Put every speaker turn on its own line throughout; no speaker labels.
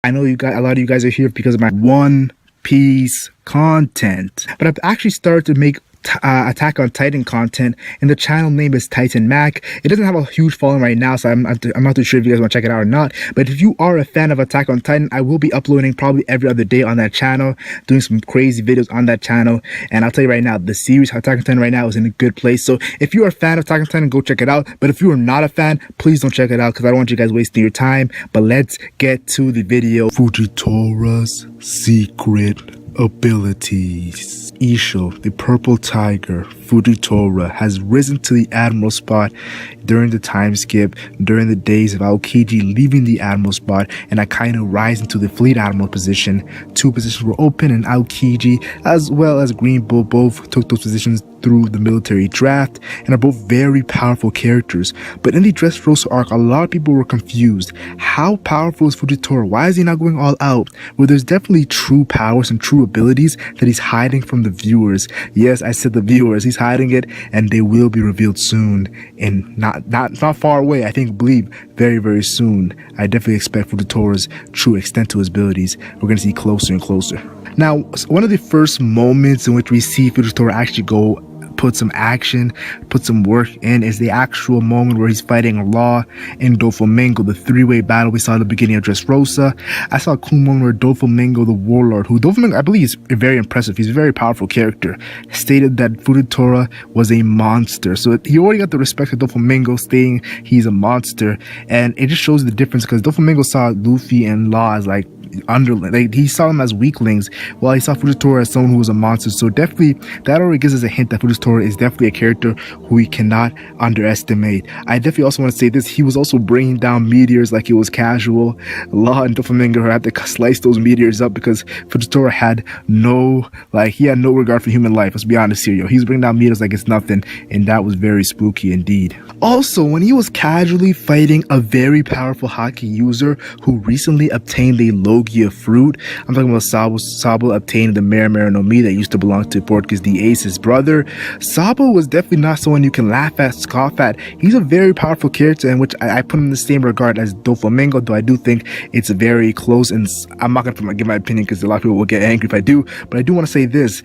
I know a lot of you guys are here because of my One Piece content, but I've actually started to make Attack on Titan content, and the channel name is Titan Mac. It doesn't have a huge following right now, so I'm not too sure if you guys want to check it out or not. But if you are a fan of Attack on Titan, I will be uploading probably every other day on that channel, doing some crazy videos on that channel. And I'll tell you right now, the series Attack on Titan right now is in a good place. So if you are a fan of Attack on Titan, go check it out. But if you are not a fan, please don't check it out because I don't want you guys wasting your time. But let's get to the video. Fujitora's secret abilities. Isho, the purple tiger, Fujitora, has risen to the admiral spot during the time skip, during the days of Aokiji leaving the admiral spot, and Akainu rising to the fleet admiral position. Two positions were open, and Aokiji as well as Green Bull both took those positions through the military draft and are both very powerful characters. But in the Dressrosa arc, a lot of people were confused. How powerful is Fujitora? Why is he not going all out? Well, there's definitely true powers and true abilities that he's hiding from the viewers. Yes, I said the viewers. He's hiding it, and they will be revealed soon, and not far away. I think, believe, very, very soon. I definitely expect Fujitora's true extent to his abilities. We're going to see closer and closer. Now, one of the first moments in which we see Fujitora actually go put some action, put some work in, is the actual moment where he's fighting Law and Doflamingo, the three-way battle we saw at the beginning of Dressrosa. I saw a cool moment where Doflamingo, the warlord, who Doflamingo, I believe, is very impressive. He's a very powerful character, stated that Fujitora was a monster. So he already got the respect of Doflamingo, stating he's a monster, and it just shows the difference because Doflamingo saw Luffy and Law as like he saw them as weaklings, while he saw Fujitora as someone who was a monster. So definitely that already gives us a hint that Fujitora is definitely a character who we cannot underestimate. I definitely also want to say this: he was also bringing down meteors like it was casual. Law and Doflamingo had to slice those meteors up because Fujitora had no regard for human life. Let's be honest here, yo. He was bringing down meteors like it's nothing, and that was very spooky indeed. Also, when he was casually fighting a very powerful hockey user who recently obtained a Logia fruit, I'm talking about Sabo obtained the Marimara no Mi that used to belong to Portgas the Ace's brother. Sabo was definitely not someone you can laugh at, scoff at. He's a very powerful character in which I put him in the same regard as Doflamingo, though I do think it's very close, and I'm not going to give my opinion because a lot of people will get angry if I do, but I do want to say this: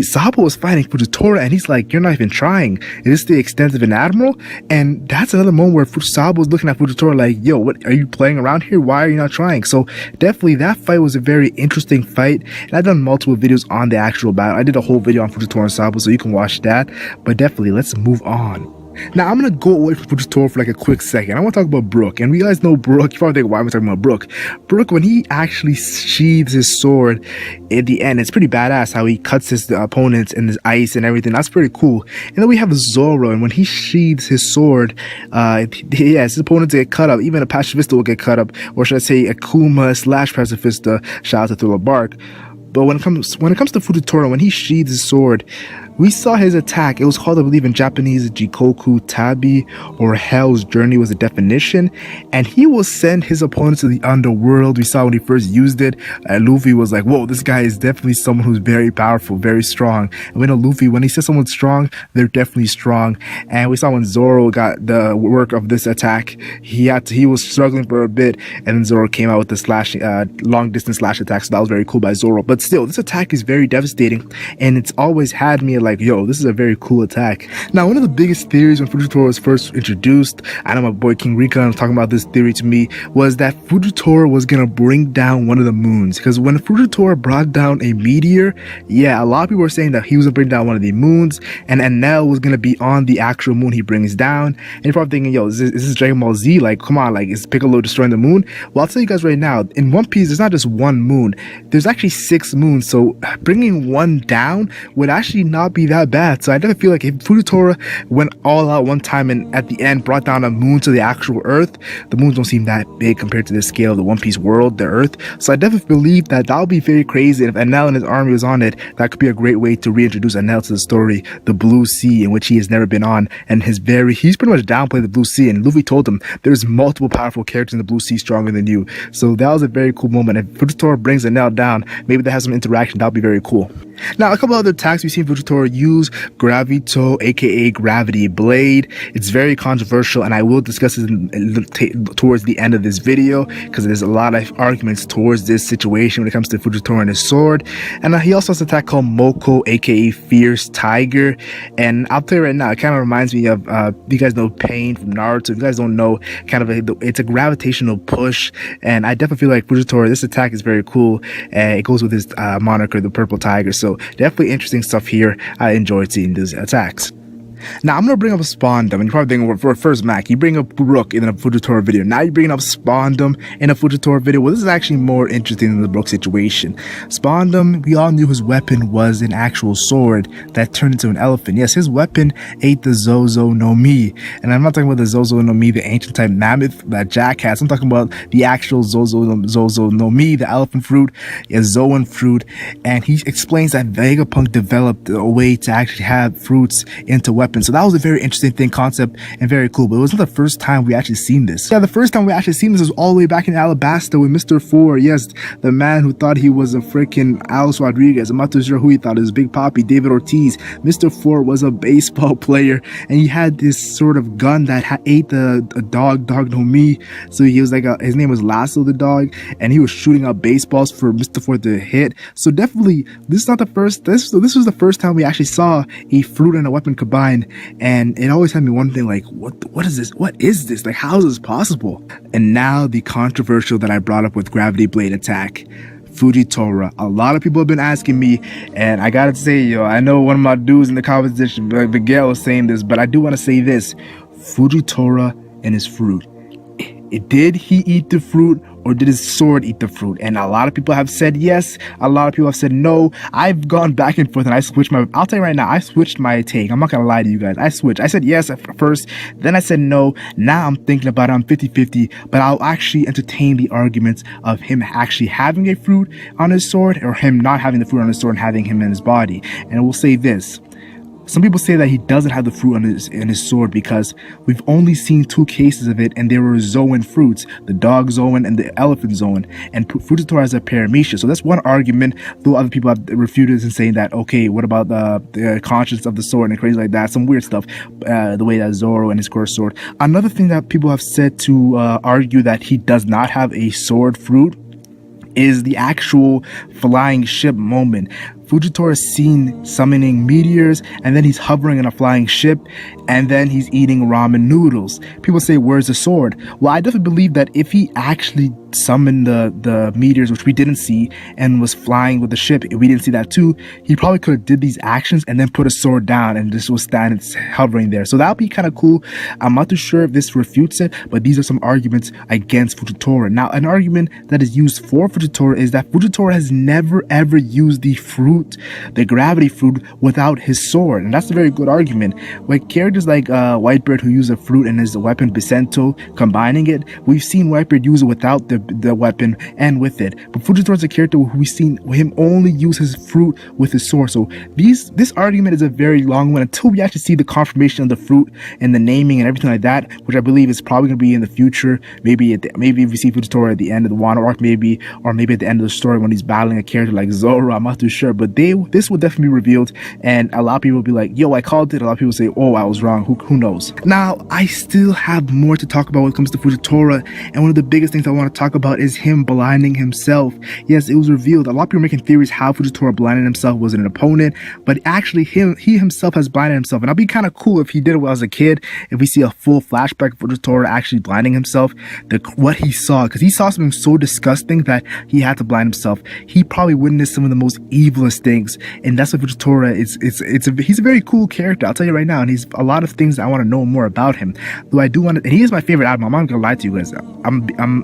Sabo was fighting Fujitora, and he's like, you're not even trying. Is this the extent of an admiral? And that's another moment where Sabo was looking at Fujitora like, yo, what are you playing around here? Why are you not trying? So definitely that fight was a very interesting fight, and I've done multiple videos on the actual battle. I did a whole video on Fujitora and Sabo, so you can watch that. But definitely, let's move on. Now, I'm going to go away from Fujitora for like a quick second. I want to talk about Brook. And we guys know Brook. You probably think, why am I talking about Brook? Brook, when he actually sheathes his sword at the end, it's pretty badass how he cuts his opponents in his ice and everything. That's pretty cool. And then we have Zoro, and when he sheathes his sword, his opponents get cut up. Even a pacifista will get cut up. Or should I say Akuma / pacifista. Shout out to Thriller Bark. But when it comes to Fujitora, when he sheathes his sword, we saw his attack. It was called, I believe, in Japanese, Jikoku Tabi, or Hell's Journey was the definition. And he will send his opponents to the underworld. We saw when he first used it, Luffy was like, whoa, this guy is definitely someone who's very powerful, very strong. And we know Luffy, when he says someone's strong, they're definitely strong. And we saw when Zoro got the work of this attack, he was struggling for a bit, and then Zoro came out with the long distance slash attack. So that was very cool by Zoro. But still, this attack is very devastating, and it's always had me like, yo, this is a very cool attack. Now, one of the biggest theories when Fujitora was first introduced, I know my boy King Recon was talking about this theory to me, was that Fujitora was gonna bring down one of the moons. Because when Fujitora brought down a meteor, yeah, a lot of people were saying that he was gonna bring down one of the moons, and Enel was gonna be on the actual moon he brings down. And you're probably thinking, yo, is this Dragon Ball Z? Like, come on, like, is Piccolo destroying the moon? Well, I'll tell you guys right now, in One Piece, there's not just one moon. There's actually 6 moons, so bringing one down would actually not be that bad. So I definitely feel like if Fujitora went all out one time and at the end brought down a moon to the actual Earth, the moons don't seem that big compared to the scale of the One Piece world, the Earth. So I definitely believe that would be very crazy. And if Enel and his army was on it, that could be a great way to reintroduce Enel to the story, the Blue Sea, in which he has never been on. And he's pretty much downplayed the Blue Sea. And Luffy told him there's multiple powerful characters in the Blue Sea stronger than you. So that was a very cool moment. If Fujitora brings Enel down, maybe they have some interaction. That would be very cool. Now, a couple other attacks we've seen Fujitora use: Gravito, aka Gravity Blade. It's very controversial, and I will discuss it towards the end of this video, because there's a lot of arguments towards this situation when it comes to Fujitora and his sword. And he also has an attack called Moko, aka Fierce Tiger. And I'll tell you right now, it kind of reminds me of, you guys know Pain from Naruto. If you guys don't know, it's a gravitational push, and I definitely feel like Fujitora, this attack is very cool, and it goes with his moniker, the Purple Tiger. So definitely interesting stuff here. I enjoyed seeing these attacks. Now, I'm going to bring up Spawndom, and you're probably thinking, for first Mac, you bring up Brook in a Fujitora video. Now you're bringing up Spawndom in a Fujitora video. Well, this is actually more interesting than the Brook situation. Spawndom, we all knew his weapon was an actual sword that turned into an elephant. Yes, his weapon ate the Zozo no Mi. And I'm not talking about the Zozo no Mi, the ancient type mammoth that Jack has. I'm talking about the actual Zozo no Mi, the elephant fruit, a Zoan fruit. And he explains that Vegapunk developed a way to actually have fruits into weapons. So that was a very interesting concept and very cool. But it wasn't the first time we actually seen this. Yeah, the first time we actually seen this was all the way back in Alabasta with Mr. Four. Yes, the man who thought he was a freaking Alex Rodriguez. I'm not too sure who he thought. It was Big Papi, David Ortiz. Mr. Four was a baseball player, and he had this sort of gun that ate the dog no Mi. So he was like, his name was Lasso the dog, and he was shooting out baseballs for Mr. Four to hit. So definitely, this is not the first. This was the first time we actually saw a fruit and a weapon combined. And it always had me wondering, like, what is this? What is this? Like, how is this possible? And now the controversial that I brought up with Gravity Blade attack, Fujitora. A lot of people have been asking me, and I gotta say, yo, I know one of my dudes in the competition, Miguel, was saying this, but I do want to say this: Fujitora and his fruit. Did he eat the fruit, or did his sword eat the fruit? And a lot of people have said yes, a lot of people have said no. I've gone back and forth, and I switched I'll tell you right now, I switched my take. I'm not gonna lie to you guys. I switched. I said yes at first, then I said no. Now I'm thinking about it. I'm 50-50, but I'll actually entertain the arguments of him actually having a fruit on his sword, or him not having the fruit on his sword and having him in his body. And we'll say this: some people say that he doesn't have the fruit on his sword because we've only seen 2 cases of it, and they were Zoan fruits, the dog Zoan and the elephant Zoan, and Fujitora has a paramecia. So that's one argument, though other people have refuted this and saying that, okay, what about the conscience of the sword and crazy like that, some weird stuff, the way that Zoro and his cursed sword. Another thing that people have said to argue that he does not have a sword fruit is the actual flying ship moment. Fujitora is seen summoning meteors, and then he's hovering in a flying ship, and then he's eating ramen noodles. People say, where's the sword? Well, I definitely believe that if he actually summoned the meteors, which we didn't see, and was flying with the ship, if we didn't see that too, he probably could have did these actions and then put a sword down and just was standing hovering there. So that would be kind of cool. I'm not too sure if this refutes it, but these are some arguments against Fujitora. Now, an argument that is used for Fujitora is that Fujitora has never ever used the fruit, the gravity fruit, without his sword, and that's a very good argument. With characters like Whitebeard, who use a fruit and his weapon Bicento, combining it, we've seen Whitebeard use it without the weapon and with it. But Fujitora is a character who we've seen him only use his fruit with his sword. So this argument is a very long one until we actually see the confirmation of the fruit and the naming and everything like that, which I believe is probably going to be in the future. Maybe if we see Fujitora at the end of the Wano arc, maybe, or maybe at the end of the story when he's battling a character like Zoro. I'm not too sure, but this will definitely be revealed, and a lot of people will be like, yo, I called it. A lot of people say, oh, I was wrong. Who knows? Now, I still have more to talk about when it comes to Fujitora, and one of the biggest things I want to talk about is him blinding himself. Yes, it was revealed. A lot of people are making theories how Fujitora blinded himself was an opponent, but actually he himself has blinded himself, and it'll be kind of cool if he did it when I was a kid, if we see a full flashback of Fujitora actually blinding himself, what he saw, because he saw something so disgusting that he had to blind himself. He probably witnessed some of the most evilest things, and that's what Fujitora is. He's a very cool character, I'll tell you right now, and he's a lot of things that I want to know more about him. Though I do want to, and he is my favorite admiral. I'm not gonna lie to you guys.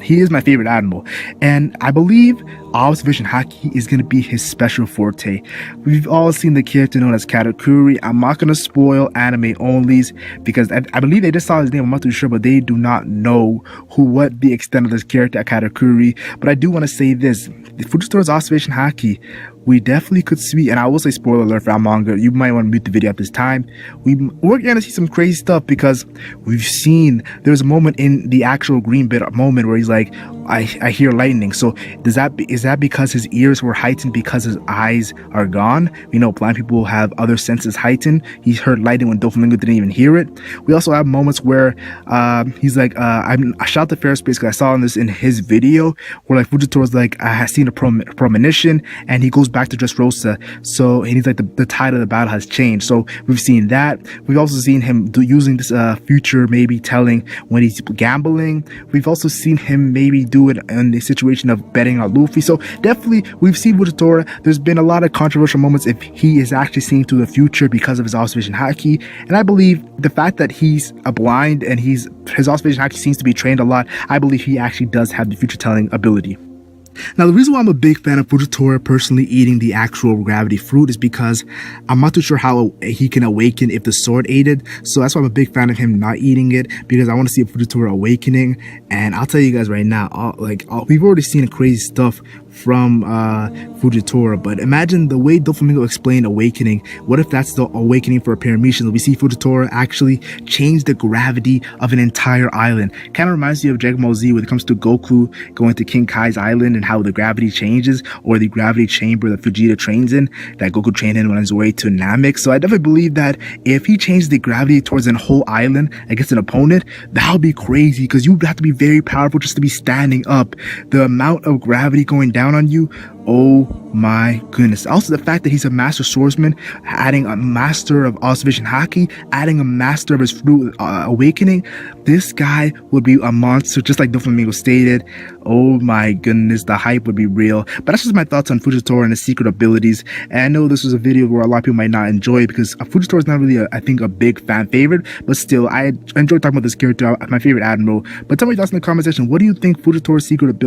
He is my favorite admiral, and I believe observation haki is gonna be his special forte. We've all seen the character known as Katakuri. I'm not gonna spoil anime onlys because I believe they just saw his name. I'm not too sure, but they do not know what the extent of this character Katakuri. But I do want to say this: the Fujitora's observation haki, we definitely could see, and I will say spoiler alert for our manga, you might want to mute the video at this time. We're gonna see some crazy stuff because we've seen there's a moment in the actual green bit moment where he's like, I hear lightning. So is that because his ears were heightened because his eyes are gone? We know blind people have other senses heightened. He heard lightning when Doflamingo didn't even hear it. We also have moments where he's like, I shot the Ferris because I saw this in his video where like Fujitora's like, I have seen a premonition, and he goes back to Dressrosa. So and he's like, the tide of the battle has changed. So we've seen that. We've also seen him using this future maybe telling when he's gambling. We've also seen him maybe do it in the situation of betting on Luffy. So definitely we've seen Fujitora. There's been a lot of controversial moments if he is actually seeing through the future because of his observation haki. And I believe the fact that he's a blind and his observation haki seems to be trained a lot, I believe he actually does have the future telling ability. Now, the reason why I'm a big fan of Fujitora personally eating the actual gravity fruit is because I'm not too sure how he can awaken if the sword aided. So that's why I'm a big fan of him not eating it, because I want to see a Fujitora awakening. And I'll tell you guys right now, we've already seen crazy stuff from Fujitora, but imagine the way Doflamingo explained awakening. What if that's the awakening for a Paramecian? We see Fujitora actually change the gravity of an entire island. Kind of reminds you of Dragon Ball Z when it comes to Goku going to King Kai's island and how the gravity changes, or the gravity chamber that Vegeta trains in, that Goku trained in on his way to Namek. So I definitely believe that if he changed the gravity towards a whole island against an opponent, that would be crazy, because you have to be very powerful just to be standing up. The amount of gravity going down on you, oh my goodness. Also the fact that he's a master swordsman, adding a master of observation haki, adding a master of his fruit awakening, this guy would be a monster, just like Doflamingo stated. Oh my goodness, the hype would be real. But that's just my thoughts on Fujitora and his secret abilities. And I know this was a video where a lot of people might not enjoy it, because Fujitora is not really I think a big fan favorite, but still I enjoy talking about this character, my favorite admiral. But tell me your thoughts in the comment section. What do you think Fujitora's secret ability